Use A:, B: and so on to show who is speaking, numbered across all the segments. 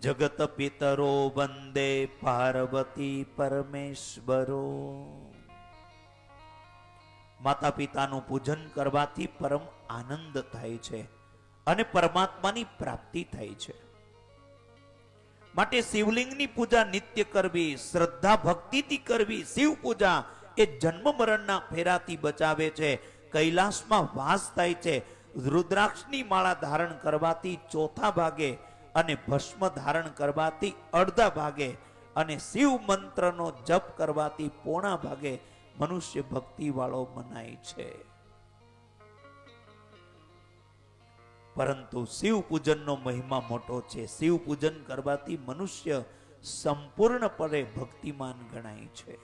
A: જગત પિતરો વંદે પાર્વતી પરમેશ્વરો. માતા પિતાનું પૂજન કરવાથી પરમ આનંદ થાય છે અને પરમાત્માની પ્રાપ્તિ થાય છે. માટે શિવલિંગની પૂજા નિત્ય કરવી, શ્રદ્ધા ભક્તિથી કરવી. શિવ પૂજા એ જન્મ મરણના ફેરાથી બચાવે છે. કૈલાસમાં વાસ થાય છે. રુદ્રાક્ષની માળા ધારણ કરવાથી ચોથા ભાગે અને ભસ્મ ધારણ કરવાથી અડધા ભાગે અને શિવ મંત્રનો જપ કરવાથી પોણા ભાગે મનુષ્ય ભક્તિ વાળો મનાય છે. પરંતુ શિવ પૂજનનો મહિમા મોટો છે. શિવ પૂજન કરવાથી મનુષ્ય સંપૂર્ણપણે ભક્તિમાન ગણાય છે.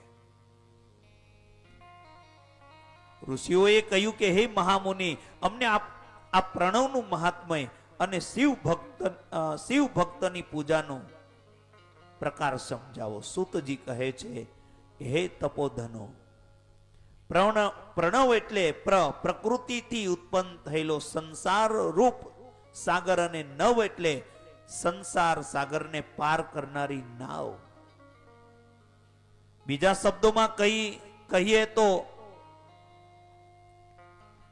A: ઋષિઓએ કહ્યું કે હે મહામુનિ, અમને આ પ્રણવનું મહાત્મય અને શિવ ભક્તની પૂજાનો પ્રકાર સમજાવો. સૂતજી કહે છે, હે તપોધનો, પ્રણવ એટલે પ્રકૃતિથી ઉત્પન્ન થયેલો સંસાર રૂપ સાગર અને નવ એટલે સંસાર સાગરને પાર કરનારી નાવ. બીજા શબ્દોમાં કહીએ તો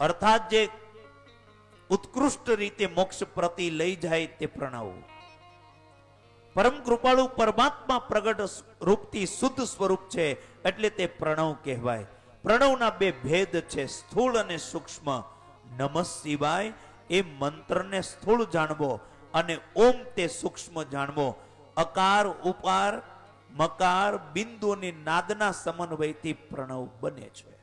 A: અર્થાત જે ઉત્કૃષ્ટ રીતે મોક્ષ પ્રતિ લઈ જાય તે પ્રણવ. પરમ કૃપાળુ પરમાત્મા પ્રગટ રૂપથી શુદ્ધ સ્વરૂપ છે એટલે તે પ્રણવ કહેવાય. પ્રણવના બે ભેદ છે, સ્થૂળ અને સૂક્ષ્મ. નમઃ શિવાય એ મંત્રને સ્થૂળ જાણવો અને ઓમ તે સૂક્ષ્મ જાણવો. અકાર ઉકાર મકાર બિંદુ અને નાદના સમન્વયથી પ્રણવ બને છે.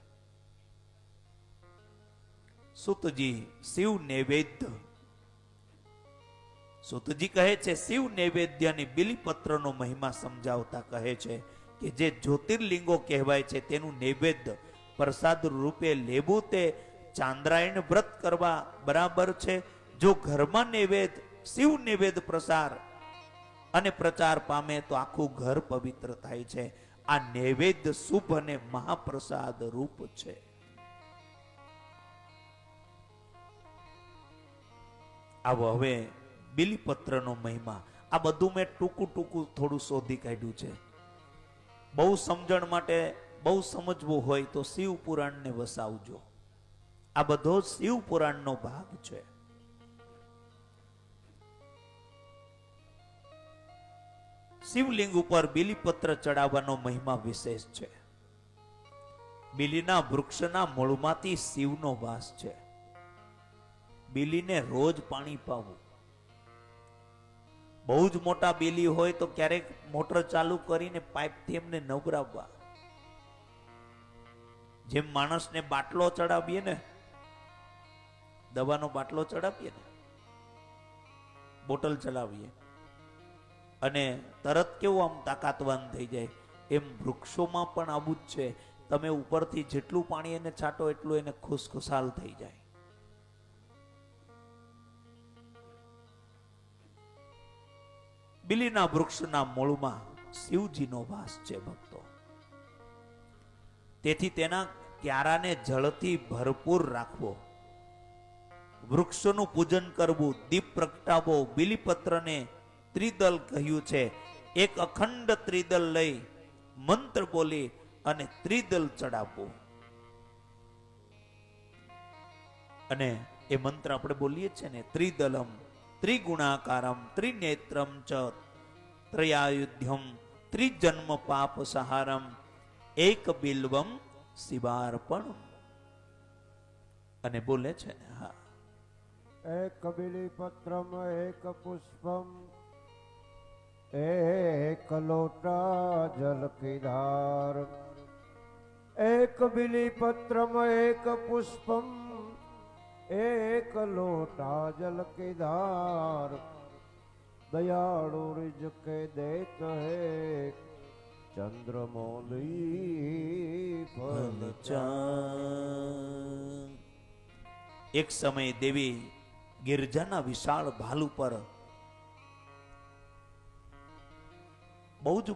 A: સૂતજી શિવ નૈવેદ્ય. સૂતજી કહે છે, શિવ નૈવેદ્ય અને બિલીપત્રનો મહિમા સમજાવતા કહે છે કે જે જ્યોતિર્લિંગો કહેવાય છે તેનું નૈવેદ્ય પ્રસાદ રૂપે લેવું તે ચાંદ્રાયણ વ્રત કરવા બરાબર છે. જો ઘરમાં નૈવેદ્ય શિવ નૈવેદ્ય પ્રસાર અને પ્રચાર પામે તો આખું ઘર પવિત્ર થાય છે. આ નૈવેદ્ય શુભ અને મહાપ્રસાદ રૂપ છે. આવો હવે બિલીપત્રનો મહિમા. આ બધું મેં ટૂંકું થોડું શોધી કાઢ્યું છે. બહુ સમજણ માટે બહુ સમજવું હોય તો શિવ પુરાણને વસાવજો. આ બધો શિવ પુરાણનો ભાગ છે. શિવલિંગ ઉપર બિલીપત્ર ચડાવવાનો મહિમા વિશેષ છે. બિલીના વૃક્ષના મૂળમાંથી શિવનો વાસ છે. બિલીને રોજ પાણી પાવું. બહુ જ મોટા બિલી હોય તો ક્યારેક મોટર ચાલુ કરીને પાઇપથી એમને નવરાવવા. જેમ માણસને બાટલો ચડાવીએ ને, દવાનો બાટલો ચડાવીએ ને, બોટલ ચલાવીએ અને તરત કેવું આમ તાકાતવાન થઈ જાય, એમ વૃક્ષોમાં પણ આવું જ છે. તમે ઉપરથી જેટલું પાણી એને છાંટો એટલું એને ખુશખુશાલ થઈ જાય. બિલીના વૃક્ષના મૂળમાં શિવજીનો વાસ છે ભક્તો. તેથી તેના ક્યારાને જળથી ભરપૂર રાખવો, વૃક્ષોનું પૂજન કરવું, દીપ પ્રગટાવો. બિલીપત્રને ત્રિદલ કહ્યું છે. એક અખંડ ત્રિદલ લઈ મંત્ર બોલી અને ત્રિદલ ચડાવવું. અને એ મંત્ર આપણે બોલીએ છીએ ને, ત્રિદલમ ત્રિગુણાકારમ ત્રિનેત્રમ ચ ત્રયાયુધ્યમ ત્રિજન્મ પાપ સહારમ એક બિલ્વમ શિવાર્પણ. અને બોલે છે ને, હા,
B: એક બિલીપત્રમ એક પુષ્પમ એક લોટા જલ કી ધાર. એક બિલીપત્રમ એક પુષ્પમ એક લોટા જલ કી ધાર. દયાળુ रिज के देत है चंद्रमौली फल
A: ચાંદ. એક સમયે દેવી ગિરજાના વિશાળ ભાલ ઉપર બહુ જ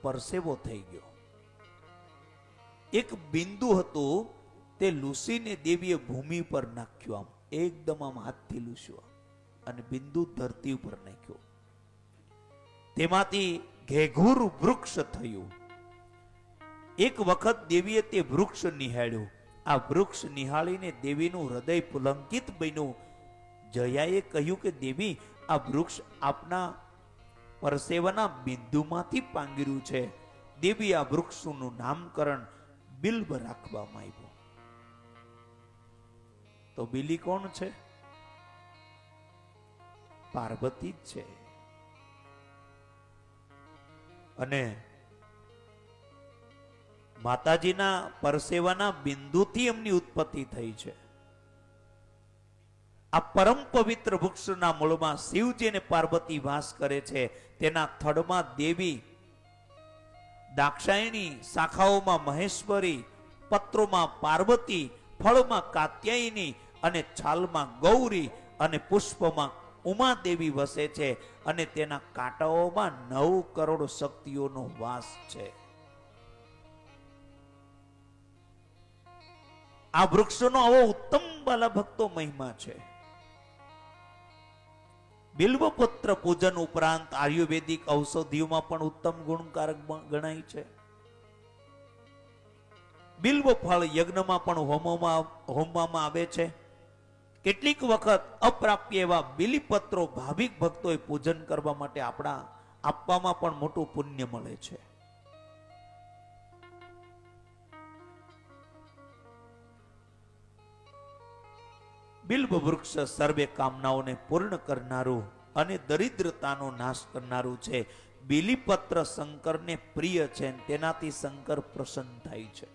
A: પરસેવો થઈ ગયો. એક બિંદુ હતું તે લૂસીને દેવીએ ભૂમિ પર નાખ્યું. આમ એકદમ આમ હાથથી લૂસ્યો અને બિંદુ ધરતી ઉપર નાખ્યો. તેમાંથી ઘેઘૂર વૃક્ષ થયું. એક વખત દેવીએ તે વૃક્ષ નિહાળ્યું. આ વૃક્ષ નિહાળીને દેવીનું હૃદય પુલંકિત બન્યું. જયાએ કહ્યું કે દેવી, આ વૃક્ષ આપના પરસેવાના બિંદુમાંથી પાંગર્યું છે. દેવી આ વૃક્ષનું નામકરણ બિલ્વ રાખવામાં આવ્યું. તો બિલી કોણ છે? પાર્વતી જ છે. અને માતાજીના પરસેવાના બિંદુથી એમની ઉત્પત્તિ થઈ છે. આ પરમ પવિત્ર વૃક્ષના મૂળમાં શિવજી અને પાર્વતી વાસ કરે છે. તેના થડમાં દેવી, દાક્ષાયણી, શાખાઓમાં મહેશ્વરી, પત્રોમાં પાર્વતી, ફળમાં કાત્યાયની અને છાલમાં ગૌરી અને પુષ્પમાં ઉમા દેવી વસે છે. અને તેના કાંટાઓમાં 9 કરોડ શક્તિઓનો વાસ છે. આ વૃક્ષનો આવો ઉત્તમ બાલા ભક્તો મહિમા છે. બિલ્વપત્ર પૂજન ઉપરાંત આયુર્વેદિક ઔષધિઓમાં પણ ઉત્તમ ગુણકારક ગણાય છે. બિલ્વ ફળ યજ્ઞમાં પણ હોમવામાં આવે છે. કેટલીક વખત અપ્રાપ્ય એવા બિલીપત્રો ભાવિક ભક્તોએ પૂજન કરવા માટે આપવામાં પણ મોટું પુણ્ય મળે છે. બિલ્વ વૃક્ષ સર્વે કામનાઓને પૂર્ણ કરનારું અને દરિદ્રતાનો નાશ કરનારું છે. બિલીપત્ર શંકરને પ્રિય છે, તેનાથી શંકર પ્રસન્ન થાય છે.